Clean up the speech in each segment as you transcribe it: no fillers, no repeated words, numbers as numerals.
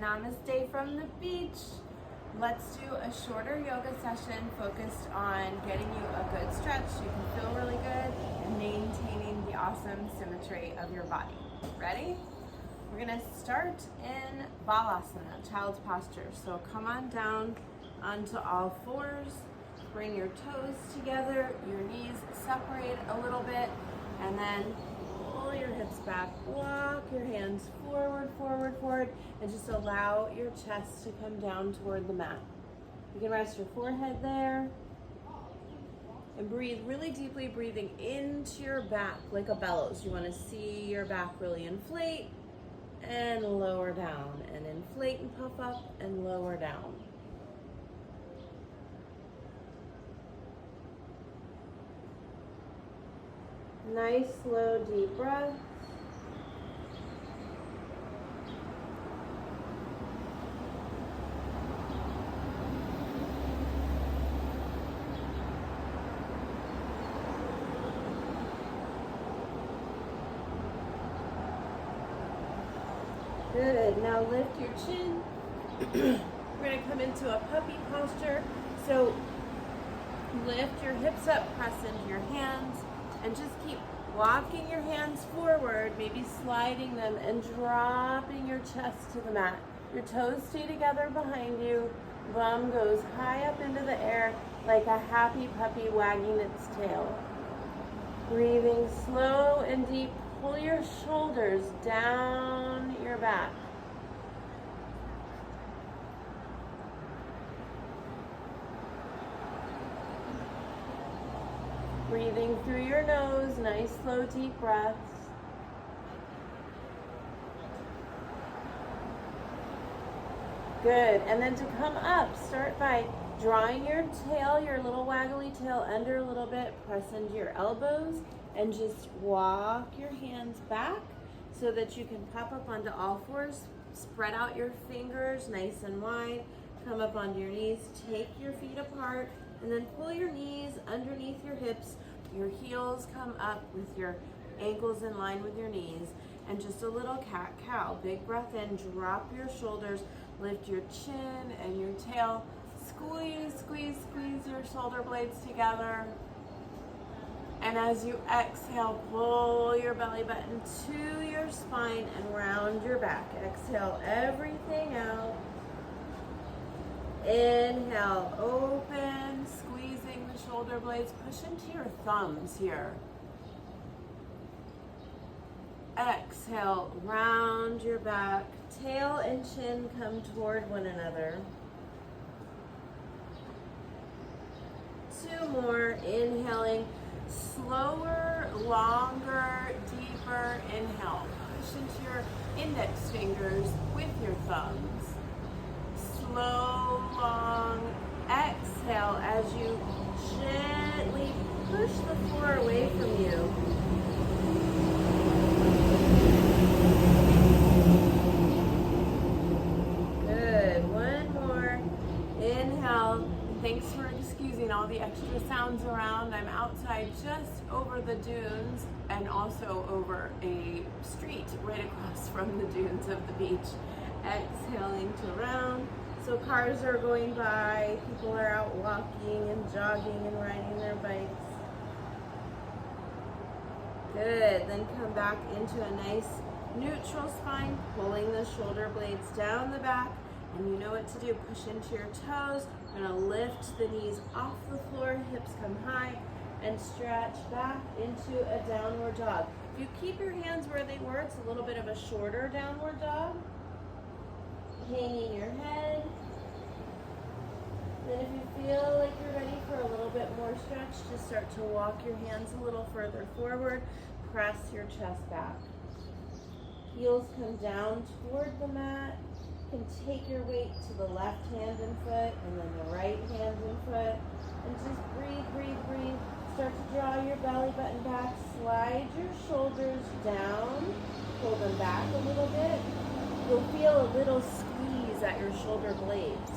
Namaste from the beach. Let's do a shorter yoga session focused on getting you a good stretch so you can feel really good and maintaining the awesome symmetry of your body. Ready? We're gonna start in Balasana, child's posture. So come on down onto all fours, bring your toes together, your knees separate a little bit, and then pull your hips back, walk your hands forward, forward, forward, and just allow your chest to come down toward the mat. You can rest your forehead there and breathe really deeply, breathing into your back like a bellows. You want to see your back really inflate and lower down, and inflate and puff up and lower down. Nice, slow, deep breath. Good. Now lift your chin. We're going to come into a puppy posture. So lift your hips up, press into your hands, and just keep walking your hands forward, maybe sliding them and dropping your chest to the mat. Your toes stay together behind you. Bum goes high up into the air like a happy puppy wagging its tail. Breathing slow and deep. Pull your shoulders down your back. Breathing through your nose, nice, slow, deep breaths. Good, and then to come up, start by drawing your tail, your little waggly tail under a little bit, press into your elbows, and just walk your hands back so that you can pop up onto all fours. Spread out your fingers nice and wide. Come up onto your knees, take your feet apart, and then pull your knees underneath your hips. Your heels come up with your ankles in line with your knees. And just a little cat-cow. Big breath in, drop your shoulders, lift your chin and your tail. Squeeze, squeeze, squeeze your shoulder blades together. And as you exhale, pull your belly button to your spine and round your back. Exhale everything out. Inhale, open, squeezing the shoulder blades. Push into your thumbs here. Exhale, round your back. Tail and chin come toward one another. 2 more, inhaling. Slower, longer, deeper inhale. Push into your index fingers with your thumbs. Slow, long exhale as you gently push the floor away from you. Good. 1 more. Inhale. Thanks for excusing all the extra sounds around. I'm outside just over the dunes and also over a street right across from the dunes of the beach. Exhaling to round. So cars are going by, people are out walking and jogging and riding their bikes. Good. Then come back into a nice neutral spine, pulling the shoulder blades down the back. And you know what to do. Push into your toes. You're going to lift the knees off the floor, hips come high, and stretch back into a downward dog. If you keep your hands where they were, it's a little bit of a shorter downward dog. Hanging your head. Then if you feel like you're ready for a little bit more stretch, just start to walk your hands a little further forward. Press your chest back. Heels come down toward the mat. You can take your weight to the left hand and foot, and then the right hand and foot. And just breathe, breathe, breathe. Start to draw your belly button back. Slide your shoulders down. Pull them back a little bit. You'll feel a little squeeze at your shoulder blades.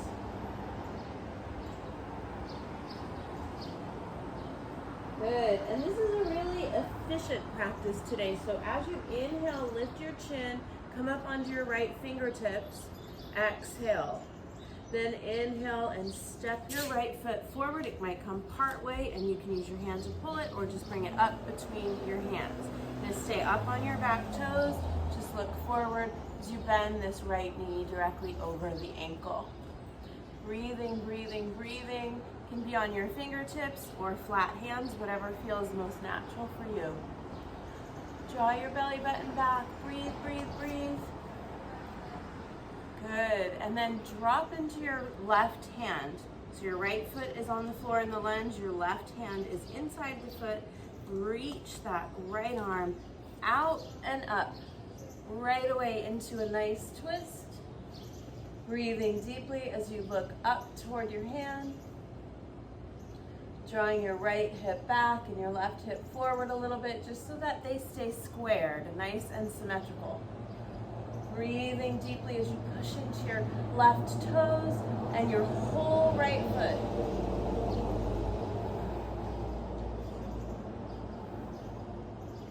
Good. And this is a really efficient practice today. So as you inhale, lift your chin, come up onto your right fingertips. Exhale. Then inhale and step your right foot forward. It might come part way and you can use your hand to pull it or just bring it up between your hands. Just stay up on your back toes. Just look forward as you bend this right knee directly over the ankle. Breathing, breathing, breathing. Can be on your fingertips or flat hands, whatever feels most natural for you. Draw your belly button back. Breathe, breathe, breathe. Good. And then drop into your left hand. So your right foot is on the floor in the lunge. Your left hand is inside the foot. Reach that right arm out and up. Right away into a nice twist. Breathing deeply as you look up toward your hand. Drawing your right hip back and your left hip forward a little bit just so that they stay squared, nice and symmetrical. Breathing deeply as you push into your left toes and your whole right foot.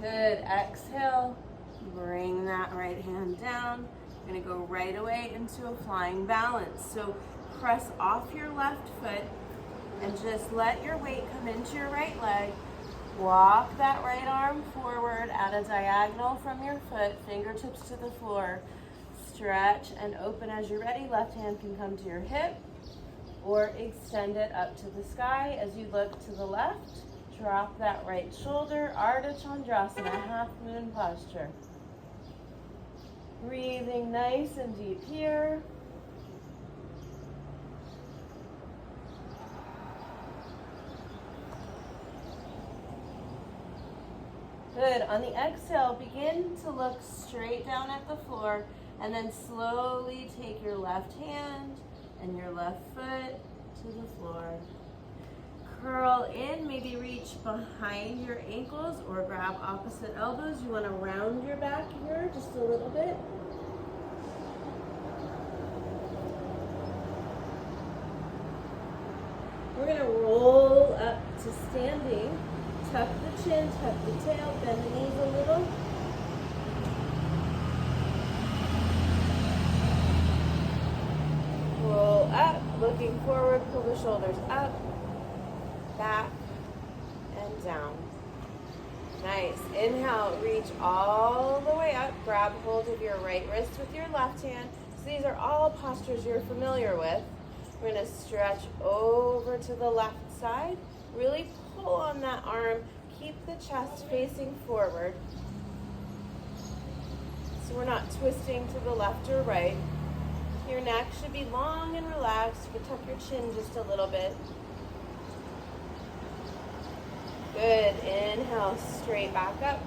Good. Exhale. Bring that right hand down. You're going to go right away into a flying balance. So press off your left foot and just let your weight come into your right leg. Walk that right arm forward at a diagonal from your foot, fingertips to the floor. Stretch and open as you're ready. Left hand can come to your hip or extend it up to the sky. As you look to the left, drop that right shoulder, Ardha Chandrasana, half moon posture. Breathing nice and deep here. Good. On the exhale, begin to look straight down at the floor and then slowly take your left hand and your left foot to the floor. Curl in, maybe reach behind your ankles or grab opposite elbows. You want to round your back here just a little bit. We're going to roll up to standing. Tuck the chin, tuck the tail, bend the knees a little. Roll up, looking forward, pull the shoulders up, back, and down. Nice. Inhale, reach all the way up. Grab hold of your right wrist with your left hand. So these are all postures you're familiar with. We're going to stretch over to the left side. Really pull on that arm. Keep the chest facing forward. So we're not twisting to the left or right. Your neck should be long and relaxed. You can tuck your chin just a little bit. Good. Inhale, straight back up.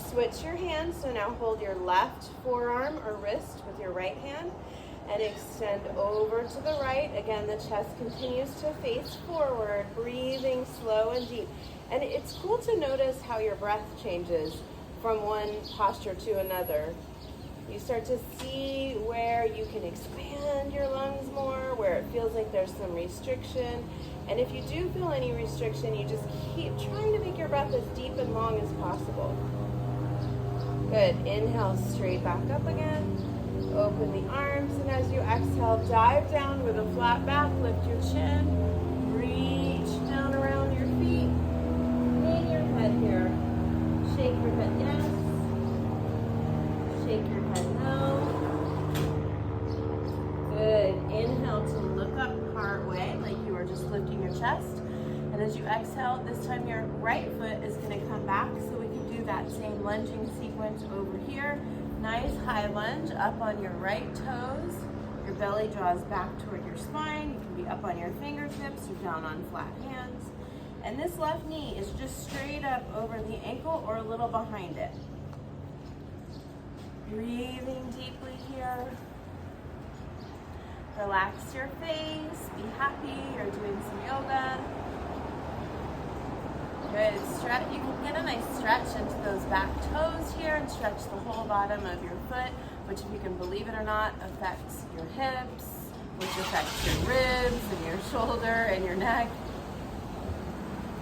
Switch your hands. So now hold your left forearm or wrist with your right hand and extend over to the right. Again, the chest continues to face forward, breathing slow and deep. And it's cool to notice how your breath changes from one posture to another. You start to see where you can expand your lungs more, where it feels like there's some restriction. And if you do feel any restriction, you just keep trying to make your breath as deep and long as possible. Good. Inhale, straight back up again. Open the arms, and as you exhale, dive down with a flat back. Lift your chin. Reach down around your feet. Lean your head here. Shake your head yes. Shake your head no. Good. Inhale to look up part way, like you were just lifting your chest. And as you exhale, this time your right foot is going to come back, so we can do that same lunging sequence over here. Nice high lunge up on your right toes. Your belly draws back toward your spine. You can be up on your fingertips or down on flat hands. And this left knee is just straight up over the ankle or a little behind it. Breathing deeply here. Relax your face. Be happy. You're doing some yoga. Good. Stretch. You can get a nice stretch into those back toes here and stretch the whole bottom of your foot, which, if you can believe it or not, affects your hips, which affects your ribs and your shoulder and your neck.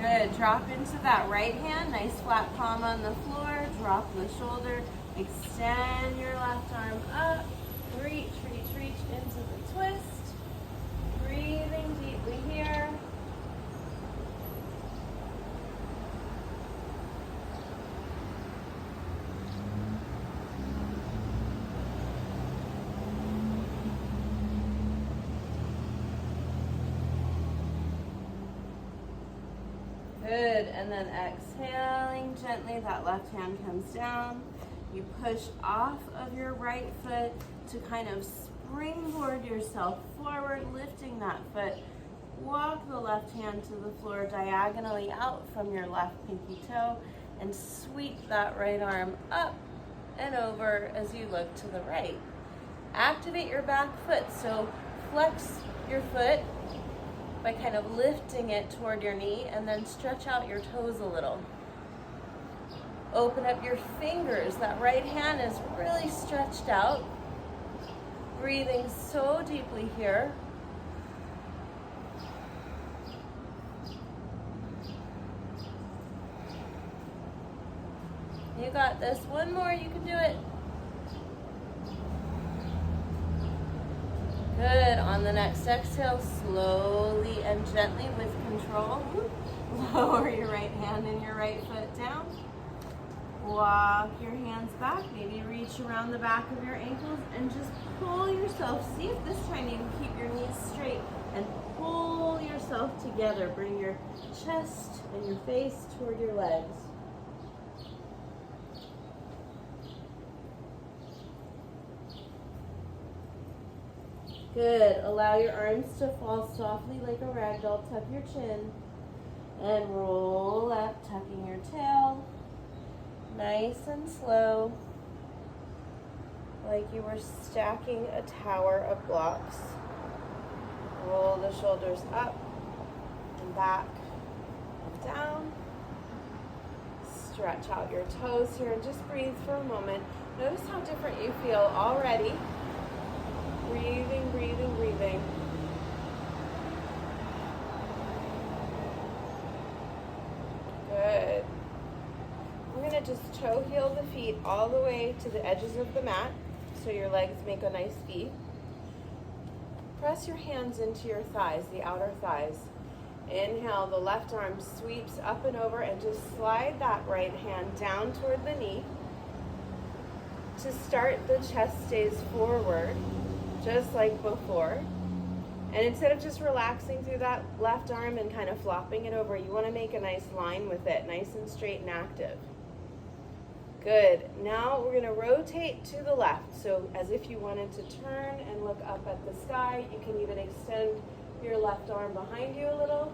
Good. Drop into that right hand. Nice flat palm on the floor. Drop the shoulder. Extend your left arm up. Reach, reach, reach into the twist. Breathing deeply here. Good, and then exhaling gently, that left hand comes down. You push off of your right foot to kind of springboard yourself forward, lifting that foot. Walk the left hand to the floor diagonally out from your left pinky toe and sweep that right arm up and over as you look to the right. Activate your back foot, so flex your foot by kind of lifting it toward your knee and then stretch out your toes a little. Open up your fingers. That right hand is really stretched out. Breathing so deeply here. You got this. One more, you can do it. Good. On the next exhale, slowly and gently with control, lower your right hand and your right foot down. Walk your hands back, maybe reach around the back of your ankles and just pull yourself. See if this time you can keep your knees straight and pull yourself together. Bring your chest and your face toward your legs. Good. Allow your arms to fall softly like a rag doll. Tuck your chin and roll up, tucking your tail. Nice and slow, like you were stacking a tower of blocks. Roll the shoulders up and back and down. Stretch out your toes here and just breathe for a moment. Notice how different you feel already. Breathing, breathing, breathing. Good. We're going to just toe heel the feet all the way to the edges of the mat so your legs make a nice V. Press your hands into your thighs, the outer thighs. Inhale, the left arm sweeps up and over and just slide that right hand down toward the knee. To start, the chest stays forward, just like before. And instead of just relaxing through that left arm and kind of flopping it over, you want to make a nice line with it, nice and straight and active. Good. Now we're going to rotate to the left. So as if you wanted to turn and look up at the sky, you can even extend your left arm behind you a little.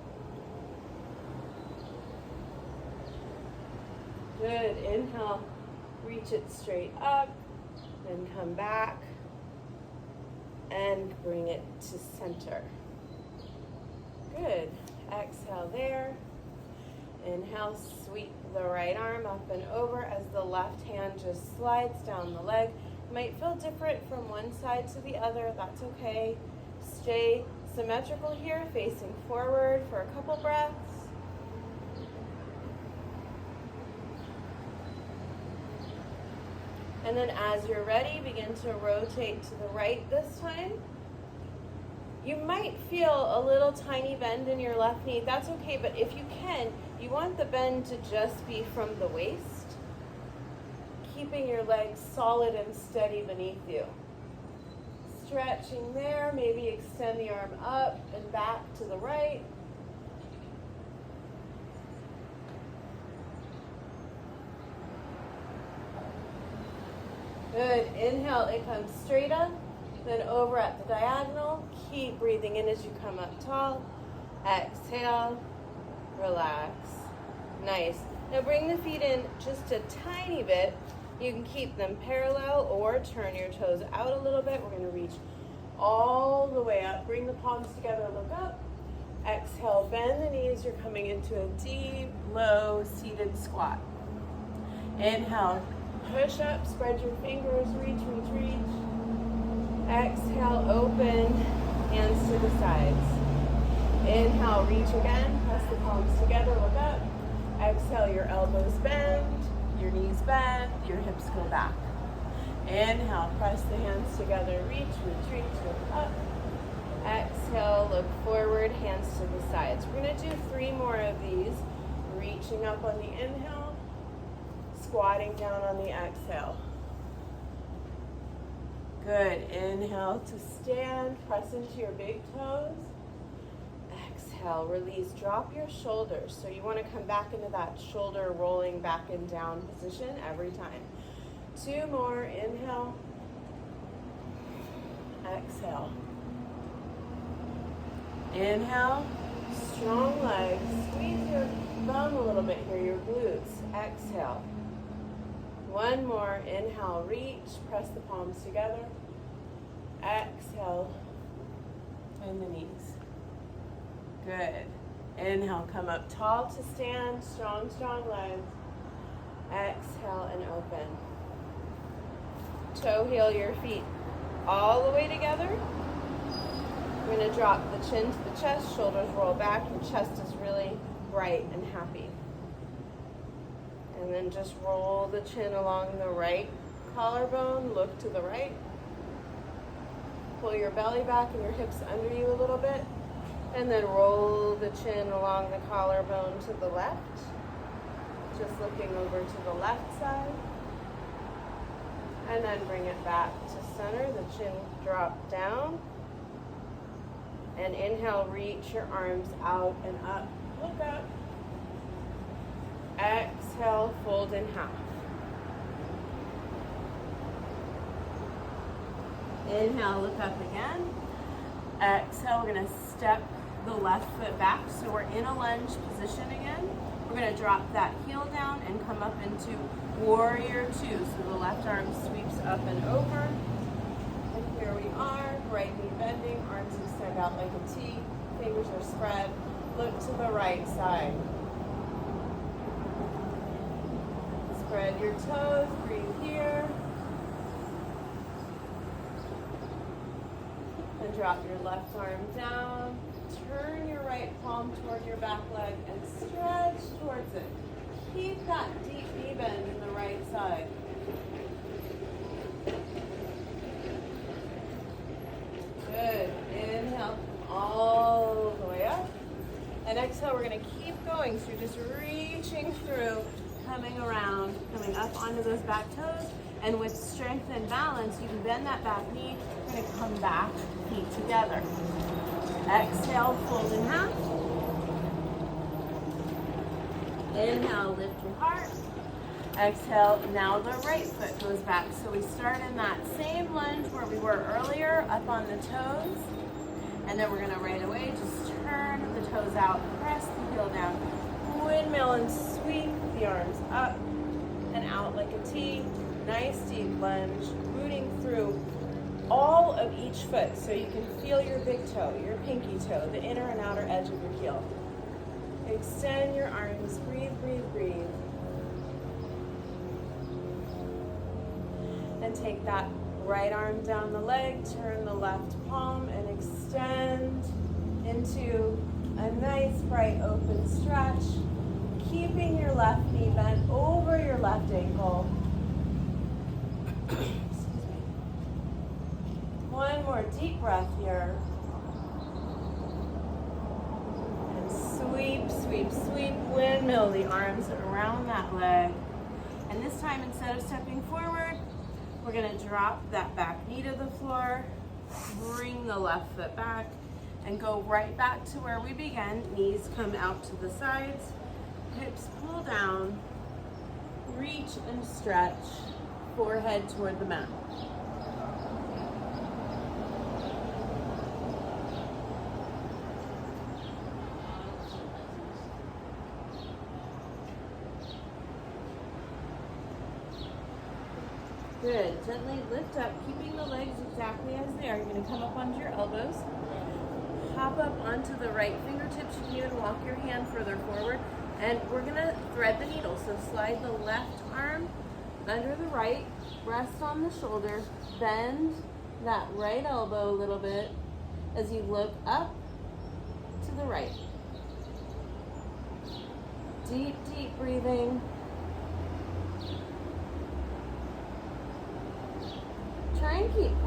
Good. Inhale, reach it straight up, then come back and bring it to center. Good. Exhale there. Inhale, sweep the right arm up and over as the left hand just slides down the leg. It might feel different from one side to the other. That's okay. Stay symmetrical here, facing forward for a couple breaths. And then as you're ready, begin to rotate to the right this time. You might feel a little tiny bend in your left knee. That's okay, but if you can, you want the bend to just be from the waist, keeping your legs solid and steady beneath you. Stretching there, maybe extend the arm up and back to the right. Good. Inhale, it comes straight up, then over at the diagonal. Keep breathing in as you come up tall. Exhale, relax. Nice. Now bring the feet in just a tiny bit. You can keep them parallel or turn your toes out a little bit. We're going to reach all the way up. Bring the palms together, look up. Exhale, bend the knees. You're coming into a deep, low, seated squat. Inhale, push up, spread your fingers, reach, reach, reach. Exhale, open, hands to the sides. Inhale, reach again, press the palms together, look up. Exhale, your elbows bend, your knees bend, your hips go back. Inhale, press the hands together, reach, retreat, look up. Exhale, look forward, hands to the sides. We're going to do 3 more of these. Reaching up on the inhale, squatting down on the exhale. Good. Inhale to stand, press into your big toes. Exhale, release, drop your shoulders. So you want to come back into that shoulder rolling back and down position every time. 2 more, inhale, exhale. Inhale, strong legs, squeeze your bum a little bit here, your glutes. Exhale. 1 more, inhale, reach, press the palms together. Exhale, bend the knees. Good. Inhale, come up tall to stand, strong legs. Exhale and open. Toe heel your feet all the way together. We're going to drop the chin to the chest, shoulders roll back, your chest is really bright and happy. And then just roll the chin along the right collarbone, look to the right. Pull your belly back and your hips under you a little bit. And then roll the chin along the collarbone to the left. Just looking over to the left side. And then bring it back to center, the chin drop down. And inhale, reach your arms out and up. Look up. Exhale, fold in half. Inhale, look up again. Exhale, we're going to step the left foot back. So we're in a lunge position again. We're going to drop that heel down and come up into warrior 2. So the left arm sweeps up and over. And here we are, right knee bending, arms extend out like a T, fingers are spread. Look to the right side. Spread your toes, breathe here. And drop your left arm down. Turn your right palm toward your back leg and stretch towards it. Keep that deep knee bend in the right side. Good. Inhale all the way up. And exhale, we're going to keep going. So you're just reaching through, coming around, coming up onto those back toes. And with strength and balance, you can bend that back knee. We're going to come back, feet together. Exhale, fold in half. Inhale, lift your heart. Exhale, now the right foot goes back. So we start in that same lunge where we were earlier, up on the toes. And then we're going to right away just turn the toes out, press the heel down, windmill and sweep the arms up and out like a T. Nice deep lunge, rooting through all of each foot so you can feel your big toe, your pinky toe, the inner and outer edge of your heel. Extend your arms, breathe, breathe, breathe. And take that right arm down the leg, turn the left palm and extend into a nice bright open stretch, keeping your left knee bent over your left ankle. Excuse me. One more deep breath here. And sweep, sweep, sweep, windmill the arms around that leg. And this time, instead of stepping forward, we're going to drop that back knee to the floor, bring the left foot back, and go right back to where we began. Knees come out to the sides, hips pull down, reach and stretch, forehead toward the mat. Good. Gently lift up, keeping the legs exactly as they are. You're going to come up onto your elbows. Hop up onto the right fingertips. You can even walk your hand further forward. And we're going to thread the needle. So slide the left arm under the right. Rest on the shoulder. Bend that right elbow a little bit as you look up to the right. Deep, deep breathing.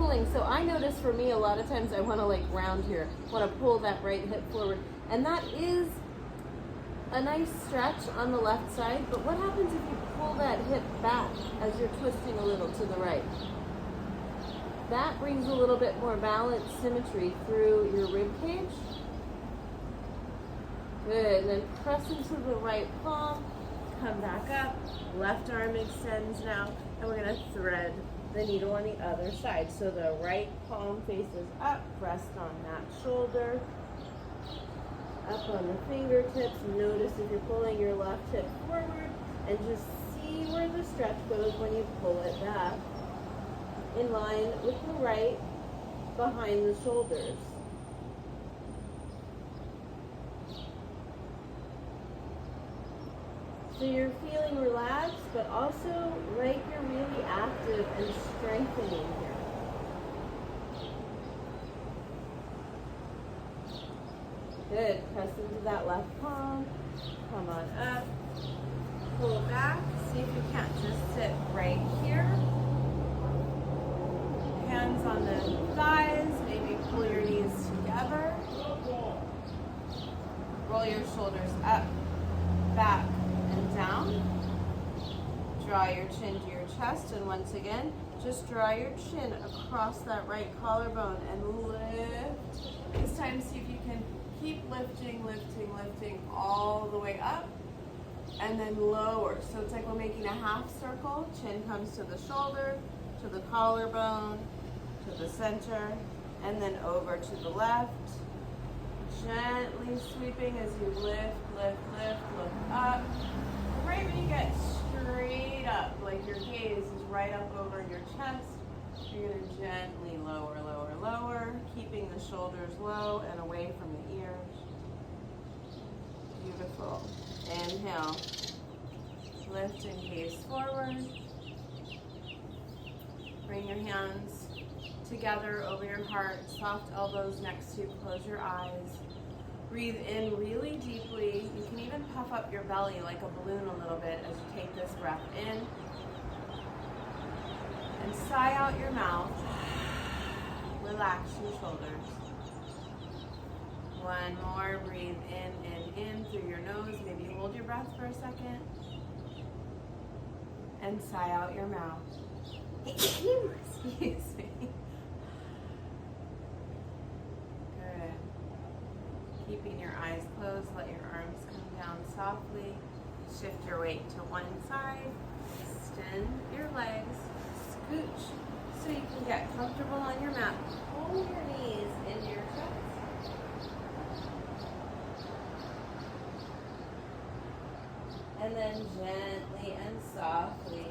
pulling. So I notice for me, a lot of times I want to like round here, want to pull that right hip forward. And that is a nice stretch on the left side, but what happens if you pull that hip back as you're twisting a little to the right? That brings a little bit more balance, symmetry through your rib cage. Good, and then press into the right palm, come back up, left arm extends now, and we're gonna thread the needle on the other side. So the right palm faces up, rest on that shoulder, up on the fingertips. Notice if you're pulling your left hip forward, and just see where the stretch goes when you pull it back, in line with the right behind the shoulders. So you're feeling relaxed, but also like you're really active and strengthening here. Good. Press into that left palm. Come on up. Pull back. See if you can't just sit right here. Hands on the thighs. Maybe pull your knees together. Roll your shoulders up, back, and down. Draw your chin to your chest, and once again, just draw your chin across that right collarbone and lift. This time, see if you can keep lifting, lifting, lifting all the way up, and then lower. So it's like we're making a half circle. Chin comes to the shoulder, to the collarbone, to the center, and then over to the left. Gently sweeping as you lift, lift, lift, look up. Right when you get straight up, like your gaze is right up over your chest, you're going to gently lower, lower, lower, keeping the shoulders low and away from the ears. Beautiful. Inhale. Lift and gaze forward. Bring your hands together over your heart, soft elbows next to you, close your eyes. Breathe in really deeply. You can even puff up your belly like a balloon a little bit as you take this breath in. And sigh out your mouth. Relax your shoulders. One more. Breathe in through your nose. Maybe hold your breath for a second. And sigh out your mouth. Excuse me. Good. Keeping your eyes closed, let your arms come down softly. Shift your weight to one side. Extend your legs. Scooch so you can get comfortable on your mat. Pull your knees into your chest. And then gently and softly